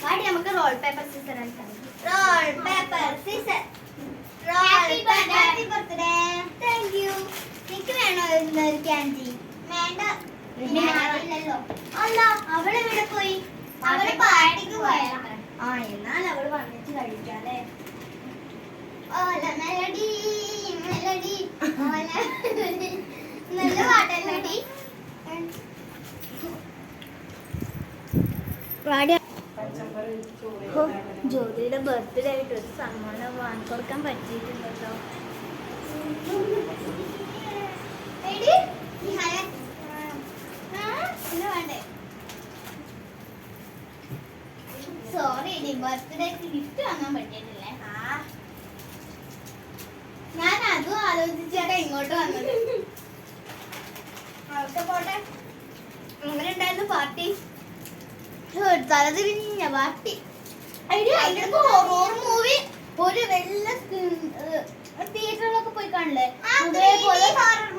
വാടി നമുക്ക് roll paper scissor കളിക്കാം. Roll paper scissor. Happy birthday. Thank you. എനിക്ക് വേണോ ഒരു ക്യാൻഡി? വേണ്ട. ഇല്ലല്ലോ. അല്ല അവൾ എവിടെ പോയി? അവള് പാർട്ടിക്ക് പോയാ. ആ എന്നാൽ അവൾ വന്നിട്ട് കഴിക്കാല്ലേ. ഓല മെലഡി മെലഡി ഓല നല്ല പാട്ടല്ലേ? ജോലിയുടെ ബർത്ത്ഡേ ആയിട്ട് ഒരു സമ്മാനം വാങ്ങിക്കൊടുക്കാൻ പറ്റിയിട്ടുണ്ടല്ലോ. സോറി ബർത്ത്ഡേക്ക് ഗിഫ്റ്റ് വാങ്ങാൻ പറ്റിയിട്ടില്ലേ? ഞാൻ അതും ആലോചിച്ചാണ് ഇങ്ങോട്ട് വന്നത്. അവിടെ പോട്ടെ. അങ്ങനെ ഉണ്ടായിരുന്നു പാർട്ടി. തലതിരിഞ്ഞ പാർട്ടി. ഹൊറർ മൂവി ഒരു വെള്ള തിയേറ്ററിലൊക്കെ പോയി കാണില്ലേ? അതേപോലെ ഹൊറർ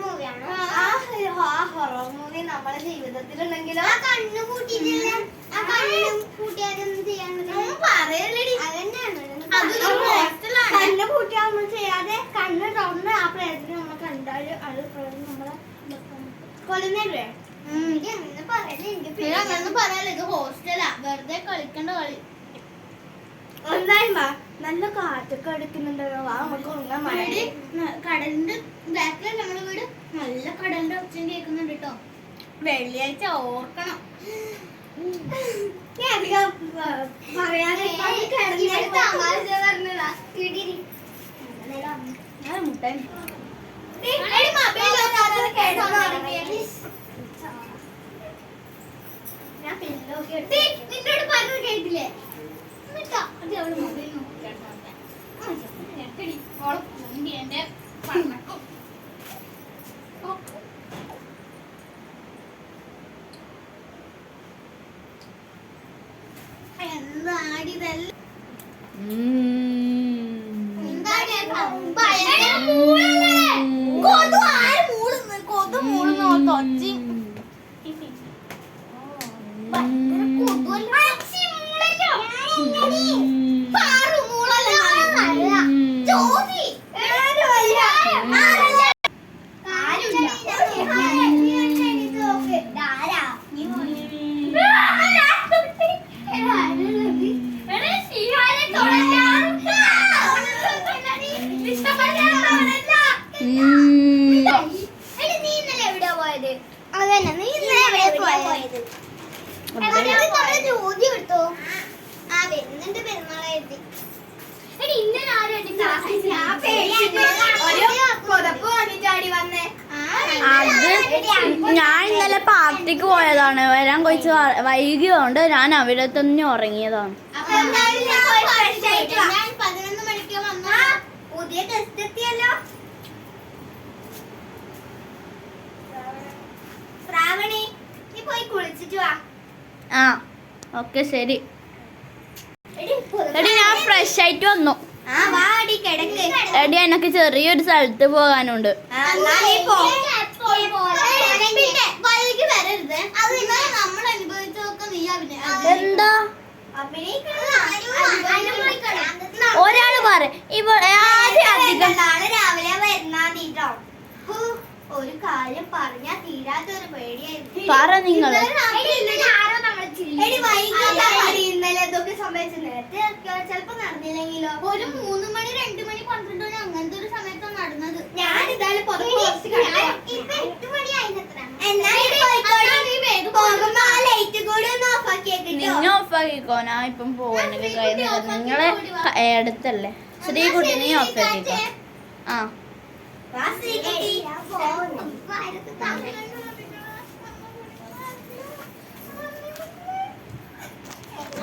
മൂവി നമ്മുടെ ജീവിതത്തിലുണ്ടെങ്കിലോ കണ്ണു കൂട്ടിയിട്ടില്ല. കണ്ണ് കൂട്ടിയാൽ ചെയ്യാതെ കണ്ണ് തുറന്ന് ആ പ്രേതത്തിന് നമ്മൾ കണ്ടാല് അത് നമ്മളെ കൊല്ലുന്നല്ലേ? അങ്ങനെ പറയാലോ. ഇത് ഹോസ്റ്റലാ, വെറുതെ കളിക്കേണ്ട കളി. എന്തായാലും നല്ല കാറ്റൊക്കെ അടിക്കുന്നുണ്ടല്ലോ. കടലിന്റെ ബാക്കിൽ നമ്മുടെ വീട്. നല്ല കടലിന്റെ ഒച്ചയും കേൾക്കുന്നുണ്ട് കേട്ടോ. വെള്ളിയാഴ്ച ഓർക്കണം. നിന്നോട് പറഞ്ഞത് കേട്ടില്ലേ? ഞാൻ ഇന്നലെ പാർട്ടിക്ക് പോയതാണ്. വരാൻ കുറച്ച് വൈകിയോണ്ട് ഞാൻ അവിടെ തന്നെ ഉറങ്ങിയതാണ്. പുതിയ ടെസ്റ്റ് എത്തിയല്ലോ. ശ്രാവണി നീ പോയി കുളിച്ചിട്ട് വാ. ആ ഓക്കെ ശരി. എടി ഞാൻ ഫ്രഷ് ആയിട്ട് വന്നു. എടി എനിക്ക് ചെറിയൊരു സ്ഥലത്ത് പോകാനുണ്ട്. എന്താ ഒരാള് പറ രാവിലെ വരുന്നോ? ഒരു കാര്യം പറഞ്ഞാ തീരാത്തൊരു പേടിയായിരുന്നു. പറ നിങ്ങൾ. ഇന്നലെ എന്തൊക്കെ സംഭവിച്ചു? നേരത്തെ ചിലപ്പോ നടന്നില്ലെങ്കിലോ? ഒരു 3 മണി 2 മണി 12 മണി അങ്ങനത്തെ ഒരു സമയത്താണ് നടന്നത്. ഞാൻ ഇതായാലും നിങ്ങൾ ഓഫാക്കിക്കോ. ഞാൻ ഇപ്പം പോവാനൊക്കെ കഴിയുന്നത് നിങ്ങളെ അടുത്തല്ലേ. ശ്രീകുട്ടി നീ ഓഫാക്കിക്കോ. ആ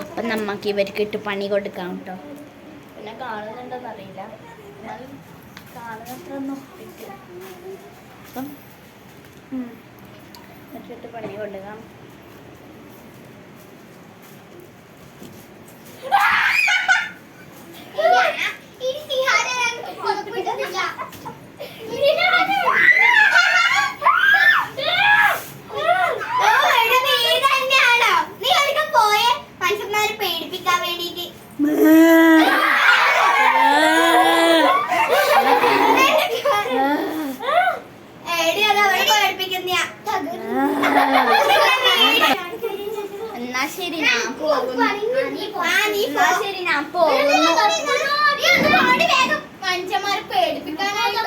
അപ്പം നമുക്ക് ഇവർക്ക് ഇട്ട് പണി കൊടുക്കാം കേട്ടോ. പിന്നെ കാണുന്നുണ്ടോന്ന് അറിയില്ല, കാണുന്നത്ര ഒന്നും അപ്പം ഇവർക്ക് പണി കൊടുക്കാം. പേടിപ്പിക്കാൻ എന്നാ ശരി ഞാൻ പോകുന്നു. മനുഷ്യന്മാരെ പേടിപ്പിക്കാനായിട്ട്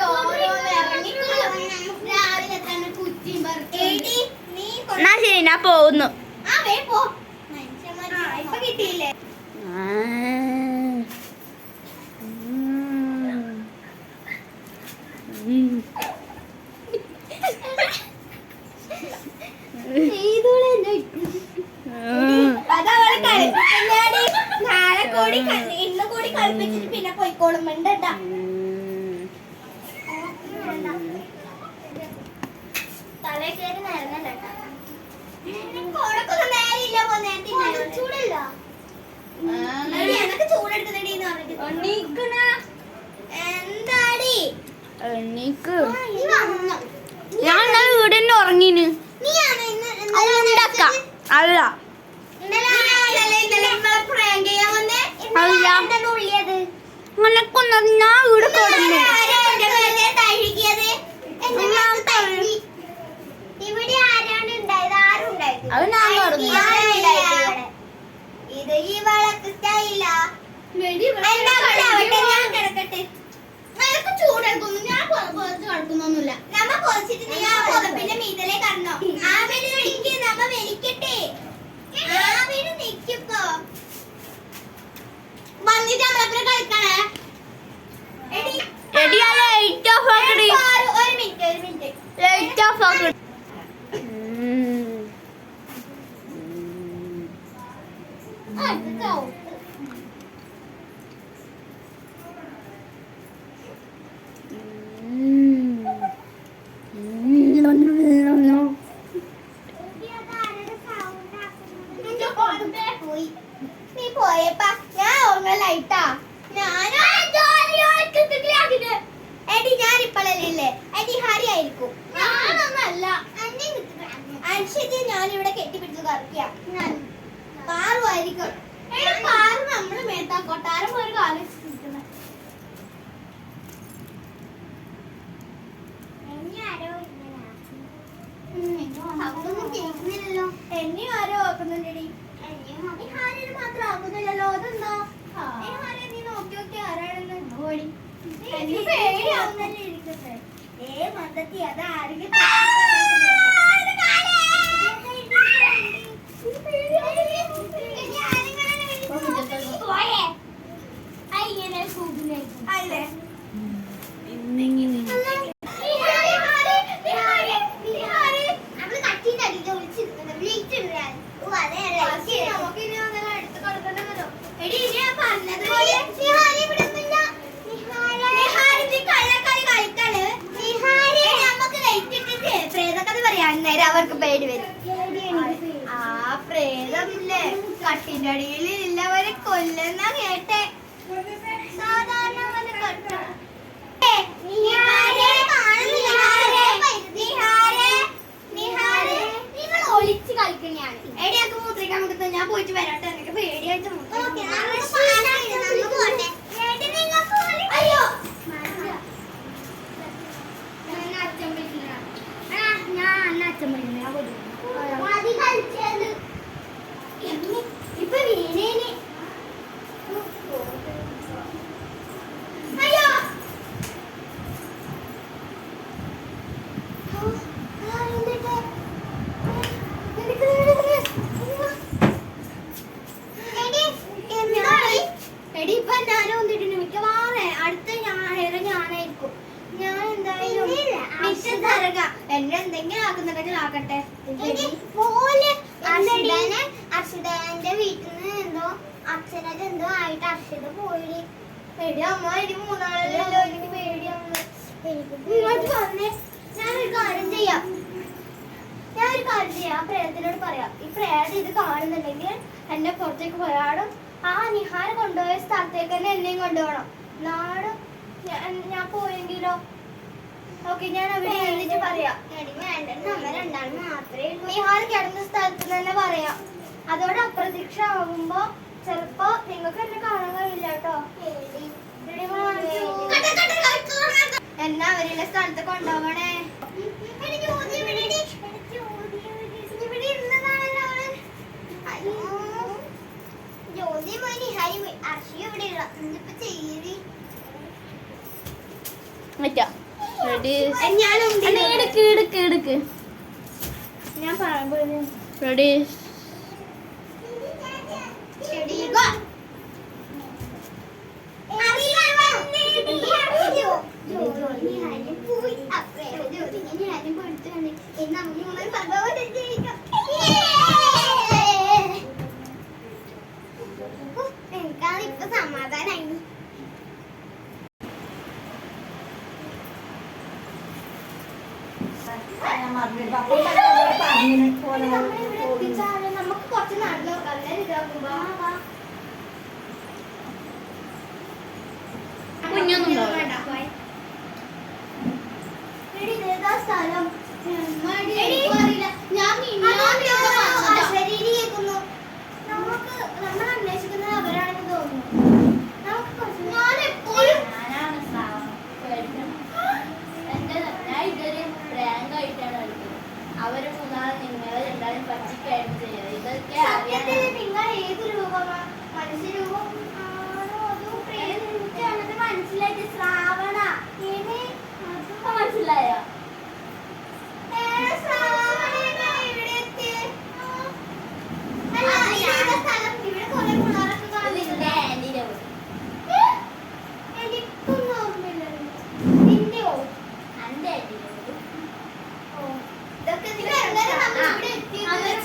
എന്നാ ശരി ഞാൻ പോകുന്നു. ഇപ്പൊ കിട്ടിയില്ലേ? അതവളെ കളിപ്പിക്കുന്നാടി. നാളെ കൂടി ഇന്ന് കൂടി കളിപ്പിച്ചിട്ട് പിന്നെ പോയിക്കോളും. മിണ്ടണ്ട. തലേ കയറി നേരം ചൂടല്ല. എനക്ക് ചൂടെടുക്കുന്നടി എന്താടി ഞാൻ ഇന്നലെ വീടിന്റെ ഉറങ്ങീന്. അല്ല അങ്ങനൊക്കൊന്നും ഞാൻ വീട് കൊടുന്നു. ഇവിടെ ആരാണ് ഉണ്ടായത്? ആരും ഉണ്ടായിരുന്നു. അത് ഞാൻ പറഞ്ഞു. ഇത് ഈ വളക്ക് സ്റ്റൈല. കിടക്കട്ടെ. നിനക്ക് ചൂടെടുക്കുന്നു. ഞാൻ കിടക്കുന്നൊന്നുമില്ല. നമ്മ പൊതിച്ചിട്ട് നീ ആ പുതപ്പിന്റെ മീതലേ കടന്നോ. ആവിന് നിക്ക്. നമ്മ വലിക്കട്ടെ. ആവിന് നിക്കിപ്പോ വന്നിട്ട് നമ്മളെ കളിക്കണേ. ഒരു മിനിറ്റ്. ലൈറ്റ് ഓഫ് ആക്കി. നീ പോയപ്പാ ഞാൻ ഓർമ്മ ലൈറ്റാ. എടി ഞാനിപ്പളല്ലേ എടി ഹരി ആയിരിക്കും. ഞാനൊന്നല്ല. അൻഷിത് ഞാനിവിടെ കെട്ടിപ്പിടിച്ച് കറക്കിയ പാറുമായിരിക്കും. പാറു നമ്മള് മേത്താ കൊട്ടാരം ഒരു കാലം കേൾക്കുന്നില്ലല്ലോ. എന്നെയും ആരോ ആക്കുന്നുണ്ടടി. ഹാരിന് മാത്രം ആക്കുന്നില്ലല്ലോ. അതെന്താ? നീ നോക്കി നോക്കി ആരാണെന്ന് ഓടി. പേടിയാവുന്നല്ലേ ഇരിക്കട്ടെ. മന്ദത്തി അത് ആരെങ്കിലും അല്ലേ അവർക്ക് പേടി വരും. ആ പ്രേതമില്ലേ കട്ടിന്റെ അടിയിൽ ഇല്ലവരെ കൊല്ലുന്ന കേട്ടെ. സാധാരണ ഒളിച്ച് കളിക്കണെയാണ്. എടിയൊക്കെ മൂത്രിക്കാൻ മുഖത്ത് ഞാൻ പോയിട്ട് വരാട്ടെ. എനിക്ക് പേടിയായിട്ട് അയ്യോ ഇപ്പൊ വീണേന് അയ്യോ എടി ഇപ്പൊ ഞാനും വന്നിട്ടുണ്ട്. മിക്കവാറും അടുത്ത ഞാനായിരിക്കും. ഞാൻ എന്തായാലും എന്നെ എന്തെങ്കിലും ആക്കുന്നുണ്ടെങ്കിൽ ആക്കട്ടെ. അർഷിതന്റെ വീട്ടിൽ നിന്ന് എന്തോ അച്ഛനത് എന്തോ ആയിട്ട് അർഷിത പോയി. പേടി അമ്മ എനിക്ക് മൂന്നാളല്ലോ. എനിക്ക് പേടിയാവുന്നു. ഇങ്ങോട്ട് വന്നേ. ഞാനൊരു കാര്യം ചെയ്യാം. ആ പ്രേതത്തിനോട് പറയാം. ഈ പ്രേതം ഇത് കാണുന്നുണ്ടെങ്കിൽ എന്നെ പുറത്തേക്ക് പോയാടും. ആ നിഹാര കൊണ്ടുപോയ സ്ഥലത്തേക്ക് തന്നെ എന്നെയും കൊണ്ടുപോകണം. നാട് ഞാൻ പോയെങ്കിലോ? ഓക്കെ ഞാൻ അവിടെ എഴുതിട്ട് പറയാം. നിഹാർ കിടന്ന സ്ഥലത്ത് തന്നെ പറയാം. അതോടെ അപ്രത്യക്ഷ ആകുമ്പോ ചെലപ്പോ നിങ്ങൾക്ക് എന്നെ കാണാൻ കഴിയില്ല കേട്ടോ. എന്നാ അവരുടെ സ്ഥലത്ത് കൊണ്ടുപോകണേ. ഞാൻ പറയുമ്പോ റെഡി എനിക്കാണിപ്പോ സമാധാനായി. നമുക്ക് കുറച്ച് നടന്നു നോക്കാം. സ്ഥലം നമുക്ക് നമ്മൾ അന്വേഷിക്കുന്നത് അവരാണെന്ന് തോന്നുന്നു. അവര് മൂന്നാളെ നിങ്ങളെ രണ്ടാളും പറ്റിക്കായിട്ട് ചെയ്യുന്നത്. ഇതൊക്കെ നിങ്ങൾ ഏത് രൂപമാ? മനുഷ്യരൂപം ആണോ അതോ പ്രേതമാണത്? മനസ്സിലായിട്ട് ശ്രാവണ മനസ്സിലായോ?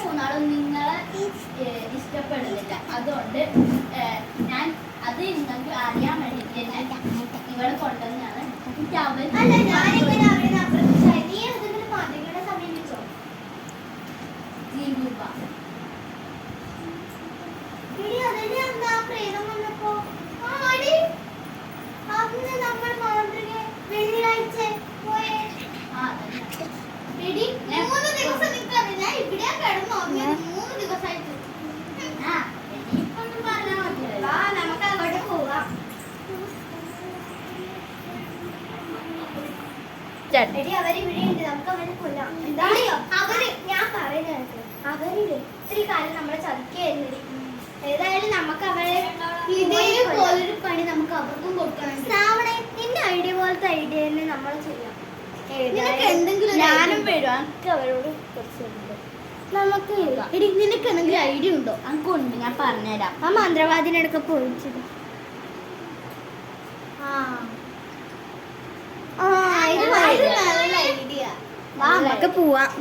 മൂന്നാളും നിങ്ങളെ ഇഷ്ടപ്പെടുന്നില്ല. അതുകൊണ്ട് ഞാൻ അത് നിങ്ങൾക്ക് അറിയാൻ വേണ്ടിട്ട് ഇവിടെ കൊണ്ടുവന്നാണ്. വെള്ളിയാഴ്ച നമുക്ക് അങ്ങോട്ട് പോവാം. അവരിവിടെയുണ്ട്. നമുക്ക് അവരെ കൊല്ലാം. എന്താണെയോ അവര് ഞാൻ പറയുന്നത് അവരില് ഇത്തിരി കാലം നമ്മളെ ചതിക്കായിരുന്നടി. ഏതായാലും നമുക്ക് അവരെ ഇതേപോലൊരു പണി നമുക്ക് അവർക്കും കൊടുക്കണം. ശ്രാവണേ നിന്റെ ഐഡിയ പോലത്തെ ഐഡിയ തന്നെ നമ്മൾ ചെയ്യാം. എന്തെങ്കിലും ഞാനും വരും. എനിക്ക് അവരോട് കുറച്ചുണ്ട്. നമുക്ക് നിനക്ക് എന്തെങ്കിലും ഐഡിയ ഉണ്ടോ? എനിക്കുണ്ട്, ഞാൻ പറഞ്ഞുതരാം. ആ മന്ത്രവാദിനടുക്ക പോയിച്ചത്. നല്ല ഐഡിയ. വാ നമുക്ക് പോവാം.